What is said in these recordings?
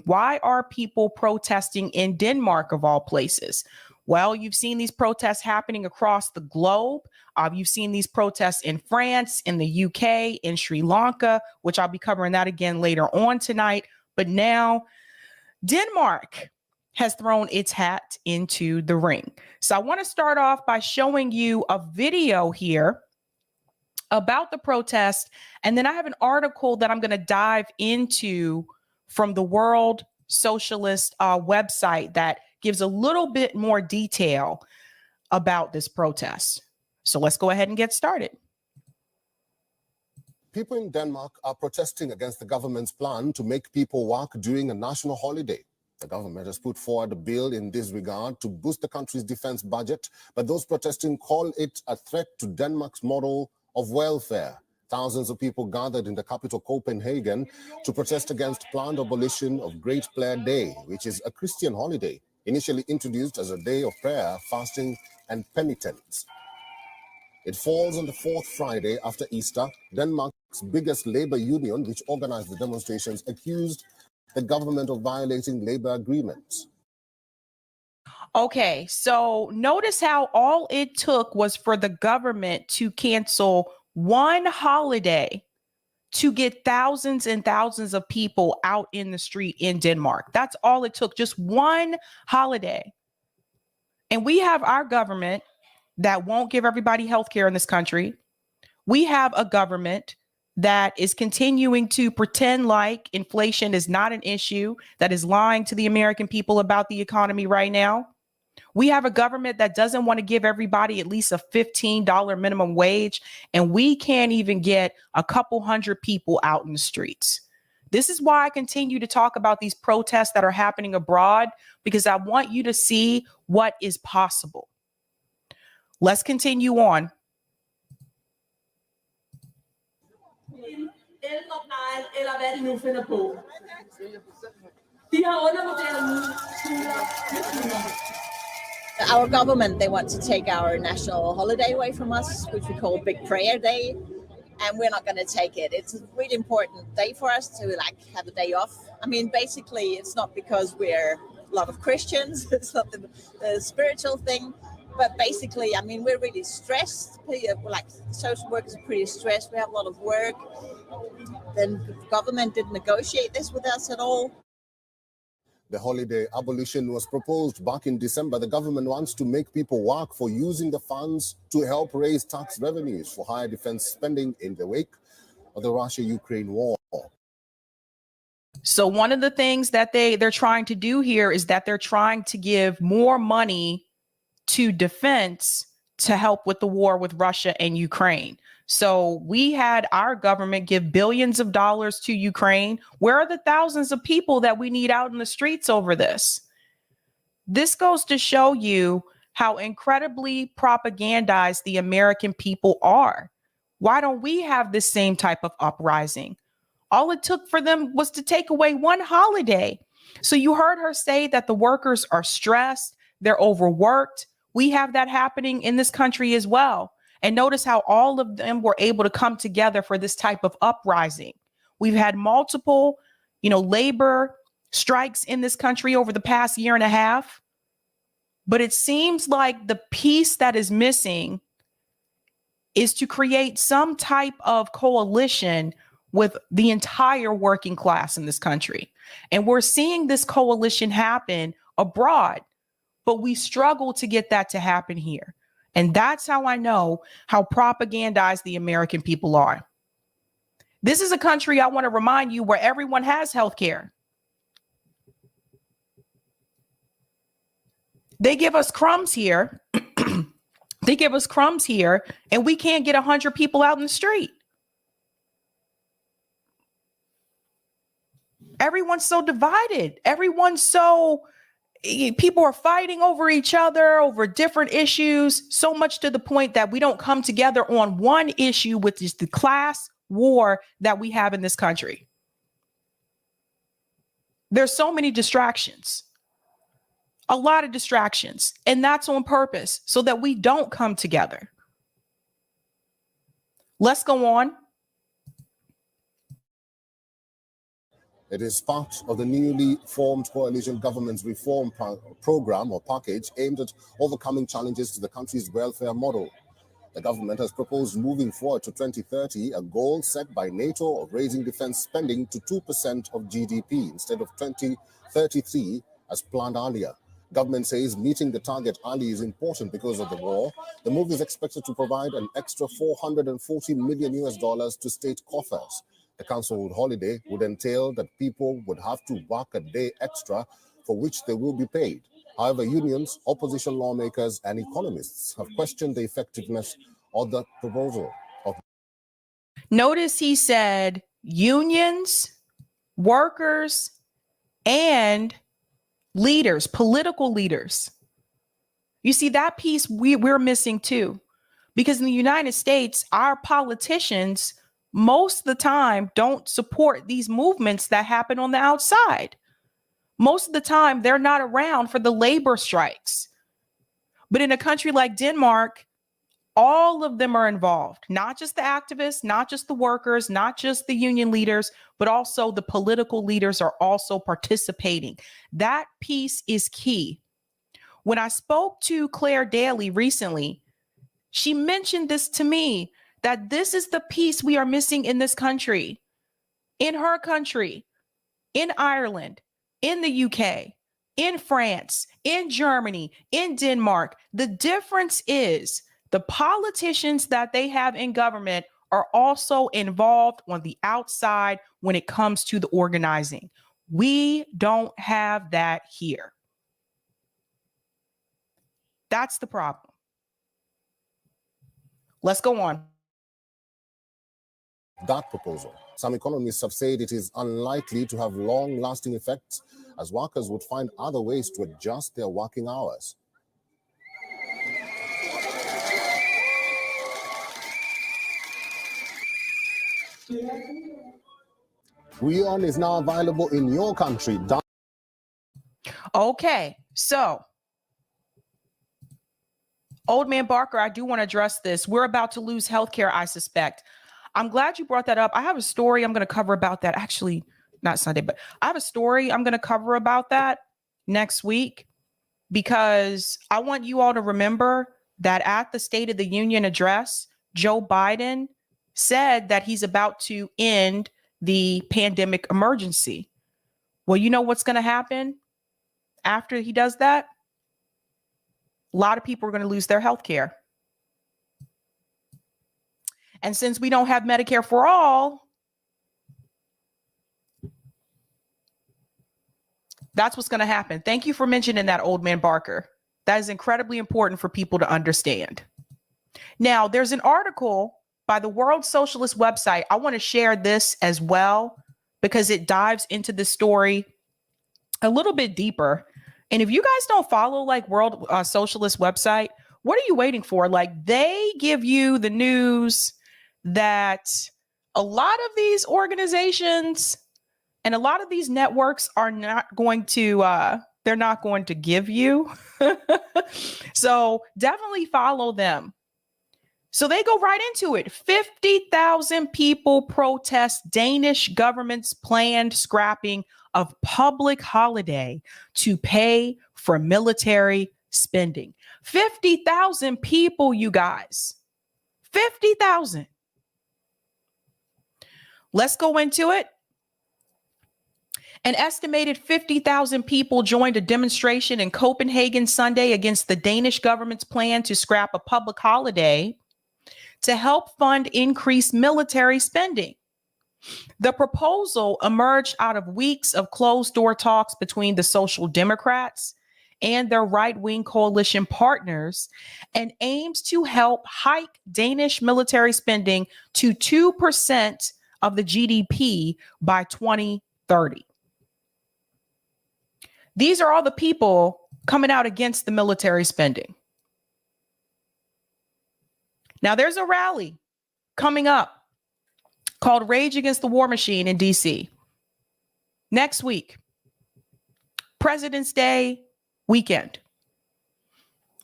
Why are people protesting in Denmark, of all places? Well, you've seen these protests happening across the globe. You've seen these protests in France, in the UK, in Sri Lanka, which I'll be covering that again later on tonight. But now Denmark has thrown its hat into the ring. So I want to start off by showing you a video here about the protest. And then I have an article that I'm going to dive into from the World Socialist website that gives a little bit more detail about this protest. So let's go ahead and get started. People in Denmark are protesting against the government's plan to make people work during a national holiday. The government has put forward a bill in this regard to boost the country's defense budget, but those protesting call it a threat to Denmark's model of welfare. Thousands of people gathered in the capital Copenhagen to protest against planned abolition of Great Prayer Day, which is a Christian holiday initially introduced as a day of prayer, fasting, and penitence. It falls on the fourth Friday after Easter. Denmark's biggest labor union, which organized the demonstrations, accused the government of violating labor agreements. Okay, so notice how all it took was for the government to cancel one holiday to get thousands and thousands of people out in the street in Denmark. That's all it took, just one holiday. And we have our government that won't give everybody health care in this country. We have a government that is continuing to pretend like inflation is not an issue, that is lying to the American people about the economy right now. We have a government that doesn't want to give everybody at least a $15 minimum wage, and we can't even get a couple hundred people out in the streets. This is why I continue to talk about these protests that are happening abroad, because I want you to see what is possible. Let's continue on. Our government, they want to take our national holiday away from us, which we call Big Prayer Day, and we're not going to take it. It's a really important day for us to have a day off. I mean, basically, it's not because we're a lot of Christians. It's not the spiritual thing, but basically, I mean, we're really stressed. Social workers are pretty stressed. We have a lot of work. The government didn't negotiate this with us at all. The holiday abolition was proposed back in December. The government wants to make people work for using the funds to help raise tax revenues for higher defense spending in the wake of the Russia-Ukraine war. So one of the things that they're trying to do here is that they're trying to give more money to defense to help with the war with Russia and Ukraine. So we had our government give billions of dollars to Ukraine. Where are the thousands of people that we need out in the streets over this? This goes to show you how incredibly propagandized the American people are. Why don't we have this same type of uprising? All it took for them was to take away one holiday. So you heard her say that the workers are stressed, they're overworked. We have that happening in this country as well. And notice how all of them were able to come together for this type of uprising. We've had multiple, labor strikes in this country over the past year and a half. But it seems like the piece that is missing is to create some type of coalition with the entire working class in this country. And we're seeing this coalition happen abroad, but we struggle to get that to happen here. And that's how I know how propagandized the American people are. This is a country, I want to remind you, where everyone has health care. They give us crumbs here. They give us crumbs here, and we can't get 100 people out in the street. Everyone's so divided. People are fighting over each other, over different issues, so much to the point that we don't come together on one issue, which is the class war that we have in this country. There's so many distractions, a lot of distractions, and that's on purpose so that we don't come together. Let's go on. It is part of the newly formed coalition government's reform program or package aimed at overcoming challenges to the country's welfare model. The government has proposed moving forward to 2030, a goal set by NATO of raising defense spending to 2% of GDP instead of 2033 as planned earlier. Government says meeting the target early is important because of the war. The move is expected to provide an extra $440 million to state coffers. The council holiday would entail that people would have to work a day extra for which they will be paid. However, unions, opposition lawmakers, and economists have questioned the effectiveness of the proposal. Notice he said unions, workers, and leaders, political leaders. You see, that piece we're missing too, because in the United States, our politicians most of the time don't support these movements that happen on the outside. Most of the time, they're not around for the labor strikes. But in a country like Denmark, all of them are involved, not just the activists, not just the workers, not just the union leaders, but also the political leaders are also participating. That piece is key. When I spoke to Claire Daly recently, she mentioned this to me, that this is the piece we are missing in this country, in her country, in Ireland, in the UK, in France, in Germany, in Denmark. The difference is the politicians that they have in government are also involved on the outside when it comes to the organizing. We don't have that here. That's the problem. Let's go on. That proposal. Some economists have said it is unlikely to have long-lasting effects, as workers would find other ways to adjust their working hours. WION is now available in your country. Okay, so Old Man Barker, I do want to address this. We're about to lose healthcare, I suspect. I'm glad you brought that up. I have a story I'm going to cover about that. Actually, not Sunday, but I have a story I'm going to cover about that next week, because I want you all to remember that at the State of the Union address, Joe Biden said that he's about to end the pandemic emergency. Well, you know what's going to happen after he does that? A lot of people are going to lose their health care. And since we don't have Medicare for all, that's what's going to happen. Thank you for mentioning that, Old Man Barker. That is incredibly important for people to understand. Now, there's an article by the World Socialist website. I want to share this as well because it dives into the story a little bit deeper. And if you guys don't follow like World Socialist website, what are you waiting for? Like, they give you the news that a lot of these organizations and a lot of these networks are not going to, they're not going to give you. So definitely follow them. So they go right into it. 50,000 people protest Danish government's planned scrapping of public holiday to pay for military spending. 50,000 people, you guys. 50,000. Let's go into it. An estimated 50,000 people joined a demonstration in Copenhagen Sunday against the Danish government's plan to scrap a public holiday to help fund increased military spending. The proposal emerged out of weeks of closed-door talks between the Social Democrats and their right-wing coalition partners and aims to help hike Danish military spending to 2% of the GDP by 2030. These are all the people coming out against the military spending. Now, there's a rally coming up called Rage Against the War Machine in DC next week, President's Day weekend.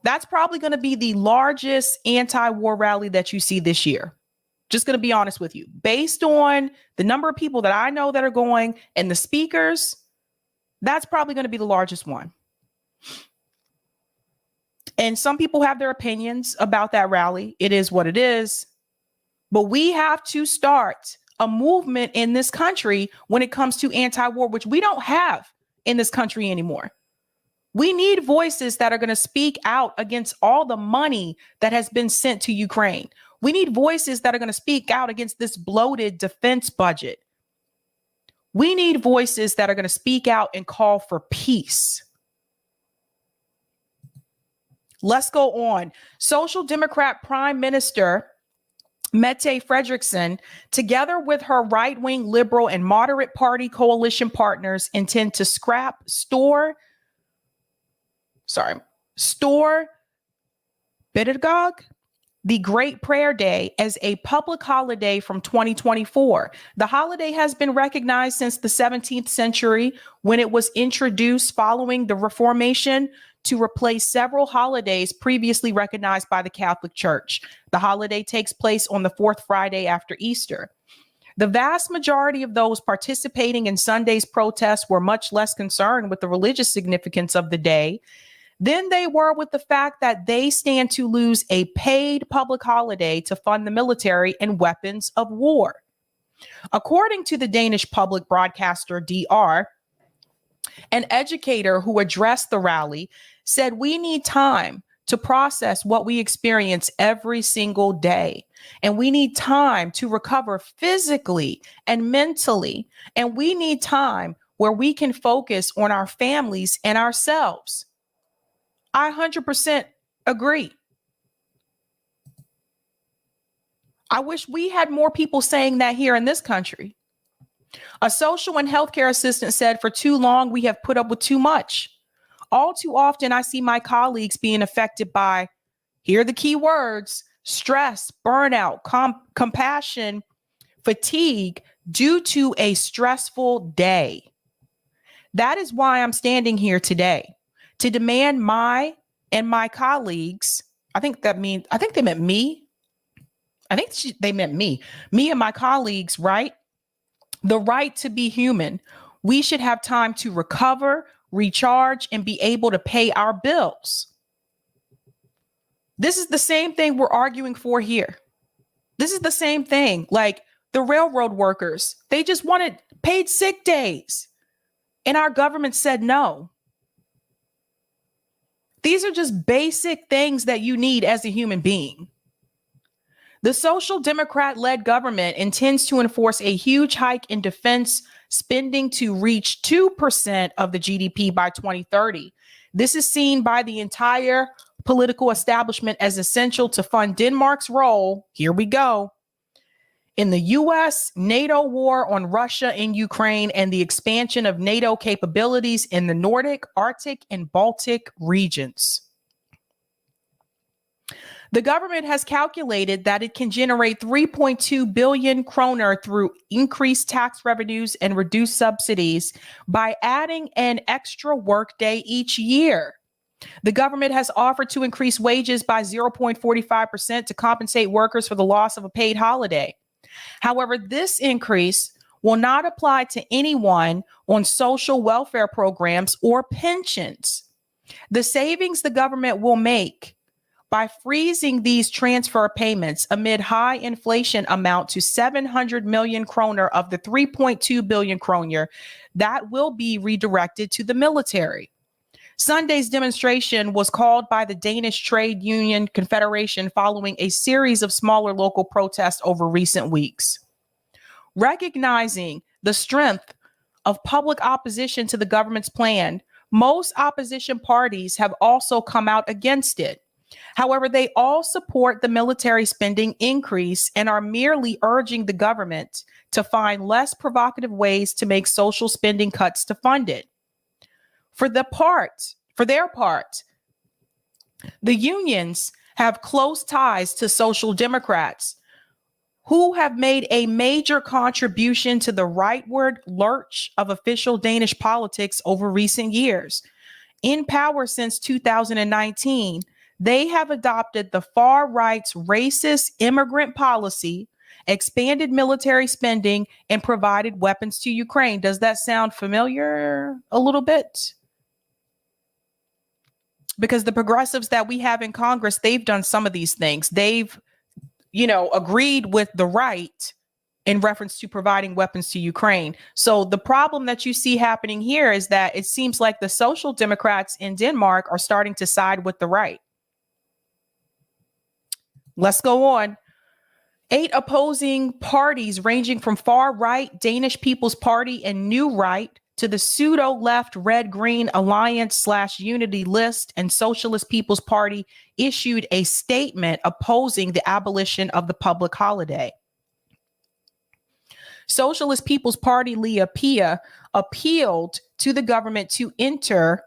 That's probably going to be the largest anti-war rally that you see this year. Just going to be honest with you. Based on the number of people that I know that are going and the speakers, that's probably going to be the largest one. And some people have their opinions about that rally. It is what it is. But we have to start a movement in this country when it comes to anti-war, which we don't have in this country anymore. We need voices that are going to speak out against all the money that has been sent to Ukraine. We need voices that are going to speak out against this bloated defense budget. We need voices that are going to speak out and call for peace. Let's go on. Social Democrat Prime Minister Mette Frederiksen, together with her right-wing liberal and moderate party coalition partners, intend to store Bidagog, the Great Prayer Day, as a public holiday from 2024. The holiday has been recognized since the 17th century when it was introduced following the Reformation to replace several holidays previously recognized by the Catholic Church. The holiday takes place on the fourth Friday after Easter. The vast majority of those participating in Sunday's protests were much less concerned with the religious significance of the day than they were with the fact that they stand to lose a paid public holiday to fund the military and weapons of war. According to the Danish public broadcaster DR, an educator who addressed the rally said, "We need time to process what we experience every single day. And we need time to recover physically and mentally. And we need time where we can focus on our families and ourselves." I 100% agree. I wish we had more people saying that here in this country. A social and healthcare assistant said, "For too long, we have put up with too much. All too often, I see my colleagues being affected by," here are the key words, "stress, burnout, compassion, fatigue due to a stressful day. That is why I'm standing here today to demand my and my colleagues," they meant me. They meant me and my colleagues, right? "The right to be human. We should have time to recover, recharge, and be able to pay our bills." This is the same thing we're arguing for here. This is the same thing. Like the railroad workers, they just wanted paid sick days. And our government said no. These are just basic things that you need as a human being. The Social Democrat-led government intends to enforce a huge hike in defense spending to reach 2% of the GDP by 2030. This is seen by the entire political establishment as essential to fund Denmark's role, here we go, in the U.S. NATO war on Russia and Ukraine and the expansion of NATO capabilities in the Nordic, Arctic, and Baltic regions. The government has calculated that it can generate 3.2 billion kroner through increased tax revenues and reduced subsidies by adding an extra workday each year. The government has offered to increase wages by 0.45% to compensate workers for the loss of a paid holiday. However, this increase will not apply to anyone on social welfare programs or pensions. The savings the government will make by freezing these transfer payments amid high inflation amount to 700 million kroner of the 3.2 billion kroner that will be redirected to the military. Sunday's demonstration was called by the Danish Trade Union Confederation following a series of smaller local protests over recent weeks. Recognizing the strength of public opposition to the government's plan, most opposition parties have also come out against it. However, they all support the military spending increase and are merely urging the government to find less provocative ways to make social spending cuts to fund it. For their part, the unions have close ties to Social Democrats who have made a major contribution to the rightward lurch of official Danish politics over recent years. In power since 2019, they have adopted the far right's racist immigrant policy expanded military spending, and provided weapons to Ukraine. Does that sound familiar a little bit? Because the progressives that we have in Congress, they've done some of these things. They've, agreed with the right in reference to providing weapons to Ukraine. So the problem that you see happening here is that it seems like the Social Democrats in Denmark are starting to side with the right. Let's go on. 8 opposing parties ranging from far right, Danish People's Party, and New Right to the pseudo left Red Green Alliance / Unity List and Socialist People's Party issued a statement opposing the abolition of the public holiday. Socialist People's Party Leah Pia appealed to the government to enter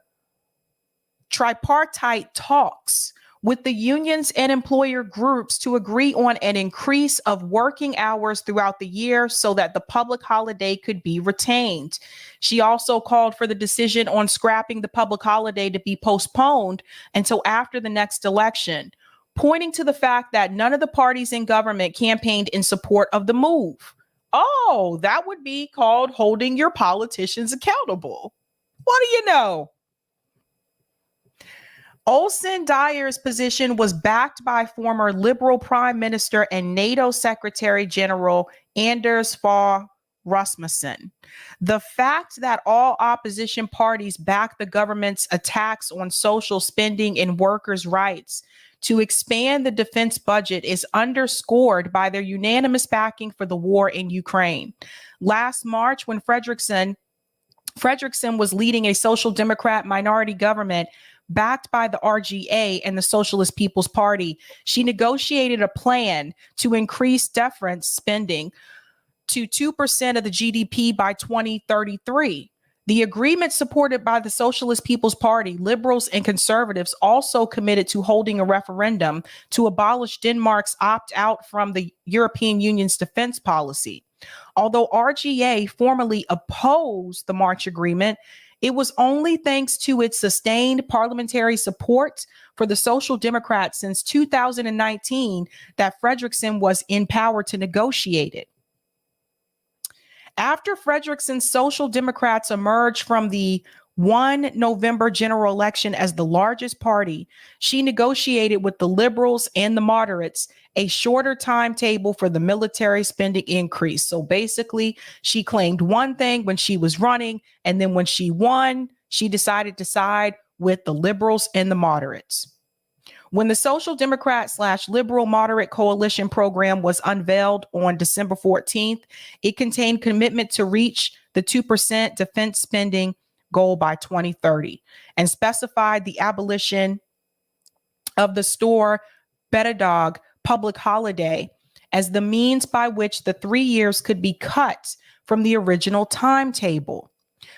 tripartite talks with the unions and employer groups to agree on an increase of working hours throughout the year so that the public holiday could be retained. She also called for the decision on scrapping the public holiday to be postponed until after the next election, pointing to the fact that none of the parties in government campaigned in support of the move. Oh, that would be called holding your politicians accountable. What do you know? Olsen Dyer's position was backed by former Liberal Prime Minister and NATO Secretary General Anders Fogh Rasmussen. The fact that all opposition parties back the government's attacks on social spending and workers' rights to expand the defense budget is underscored by their unanimous backing for the war in Ukraine. Last March, when Fredrickson was leading a Social Democrat minority government backed by the RGA and the Socialist People's Party, she negotiated a plan to increase defense spending to 2% of the GDP by 2033. The agreement, supported by the Socialist People's Party, liberals, and conservatives, also committed to holding a referendum to abolish Denmark's opt-out from the European Union's defense policy. Although RGA formally opposed the March agreement, it was only thanks to its sustained parliamentary support for the Social Democrats since 2019 that Fredrickson was in power to negotiate it. After Fredrickson's Social Democrats emerged from the 1 November general election as the largest party, she negotiated with the liberals and the moderates a shorter timetable for the military spending increase. So basically, she claimed one thing when she was running, and then when she won, she decided to side with the liberals and the moderates. When the Social Democrat / Liberal Moderate Coalition program was unveiled on December 14th, it contained commitment to reach the 2% defense spending goal by 2030 and specified the abolition of the Store Betedag public holiday as the means by which the 3 years could be cut from the original timetable.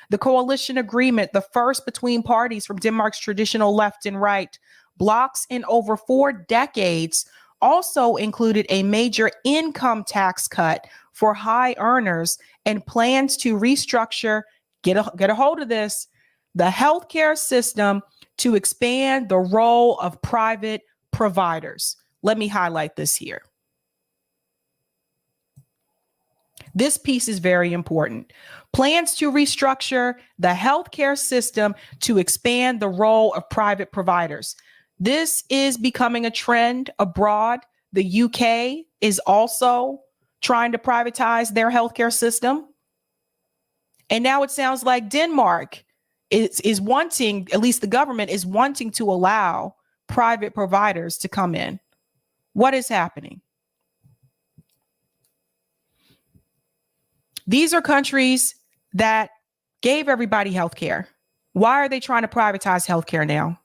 The coalition agreement, the first between parties from Denmark's traditional left and right blocs in over 4 decades, also included a major income tax cut for high earners and plans to restructure, get a hold of this, the healthcare system to expand the role of private providers. Let me highlight this here. This piece is very important. Plans to restructure the healthcare system to expand the role of private providers. This is becoming a trend abroad. The UK is also trying to privatize their healthcare system. And now it sounds like Denmark is wanting, at least the government is wanting, to allow private providers to come in. What is happening? These are countries that gave everybody health care. Why are they trying to privatize healthcare now?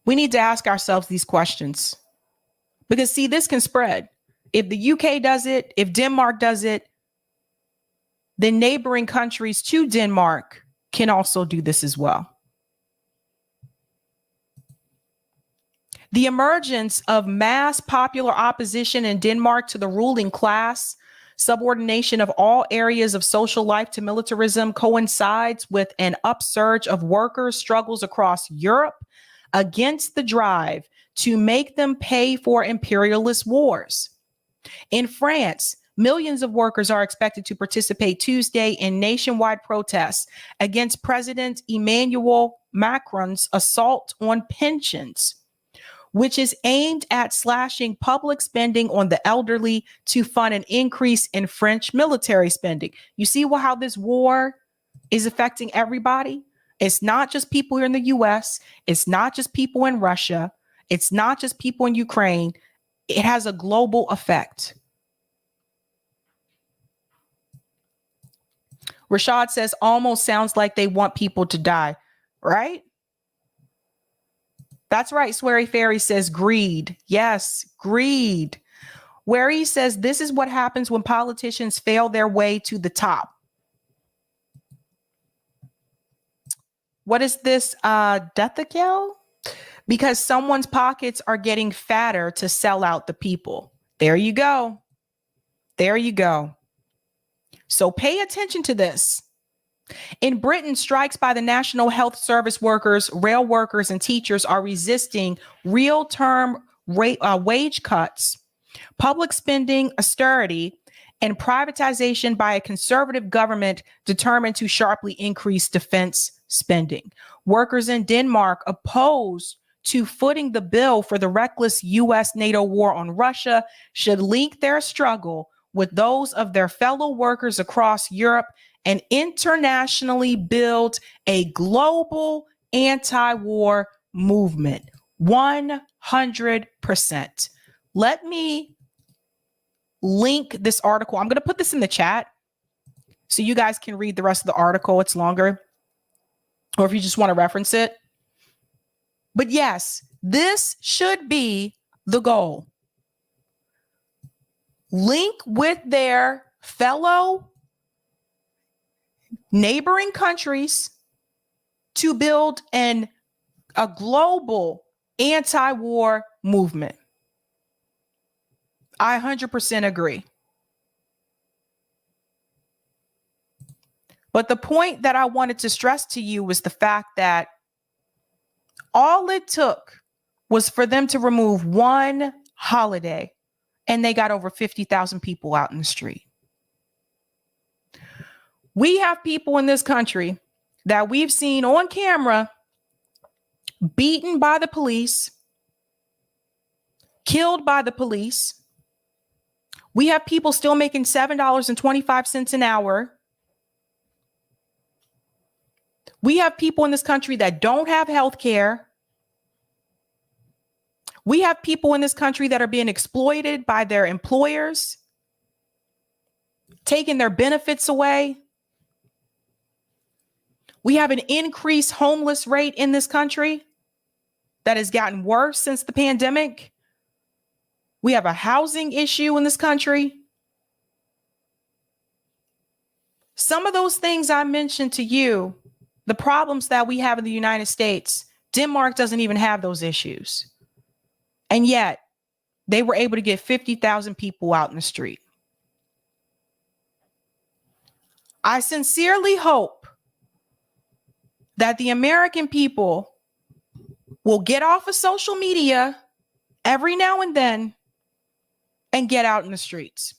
We need to ask ourselves these questions because, see, this can spread. If the UK does it, if Denmark does it, then neighboring countries to Denmark can also do this as well. The emergence of mass popular opposition in Denmark to the ruling class, subordination of all areas of social life to militarism, coincides with an upsurge of workers' struggles across Europe, against the drive to make them pay for imperialist wars. In France, millions of workers are expected to participate Tuesday in nationwide protests against President Emmanuel Macron's assault on pensions, which is aimed at slashing public spending on the elderly to fund an increase in French military spending. You see how this war is affecting everybody? It's not just people here in the US. It's not just people in Russia. It's not just people in Ukraine. It has a global effect. Rashad says, almost sounds like they want people to die, right? That's right. Sweary Fairy says greed. Yes, greed. Where he says this is what happens when politicians fail their way to the top. What is this? Deathkill? Because someone's pockets are getting fatter to sell out the people. There you go. There you go. So pay attention to this. In Britain, strikes by the National Health Service workers, rail workers, and teachers are resisting real-term wage cuts, public spending austerity, and privatization by a conservative government determined to sharply increase defense spending. Workers in Denmark oppose to footing the bill for the reckless U.S.-NATO war on Russia should link their struggle with those of their fellow workers across Europe and internationally build a global anti-war movement. 100%. Let me link this article. I'm going to put this in the chat so you guys can read the rest of the article. It's longer, or if you just want to reference it. But yes, this should be the goal. Link with their fellow neighboring countries to build a global anti-war movement. I 100% agree. But the point that I wanted to stress to you was the fact that all it took was for them to remove one holiday, and they got over 50,000 people out in the street. We have people in this country that we've seen on camera beaten by the police, killed by the police. We have people still making $7.25 an hour. We have people in this country that don't have health care. We have people in this country that are being exploited by their employers, taking their benefits away. We have an increased homeless rate in this country that has gotten worse since the pandemic. We have a housing issue in this country. Some of those things I mentioned to you, the problems that we have in the United States, Denmark doesn't even have those issues. And yet they were able to get 50,000 people out in the street. I sincerely hope that the American people will get off of social media every now and then and get out in the streets.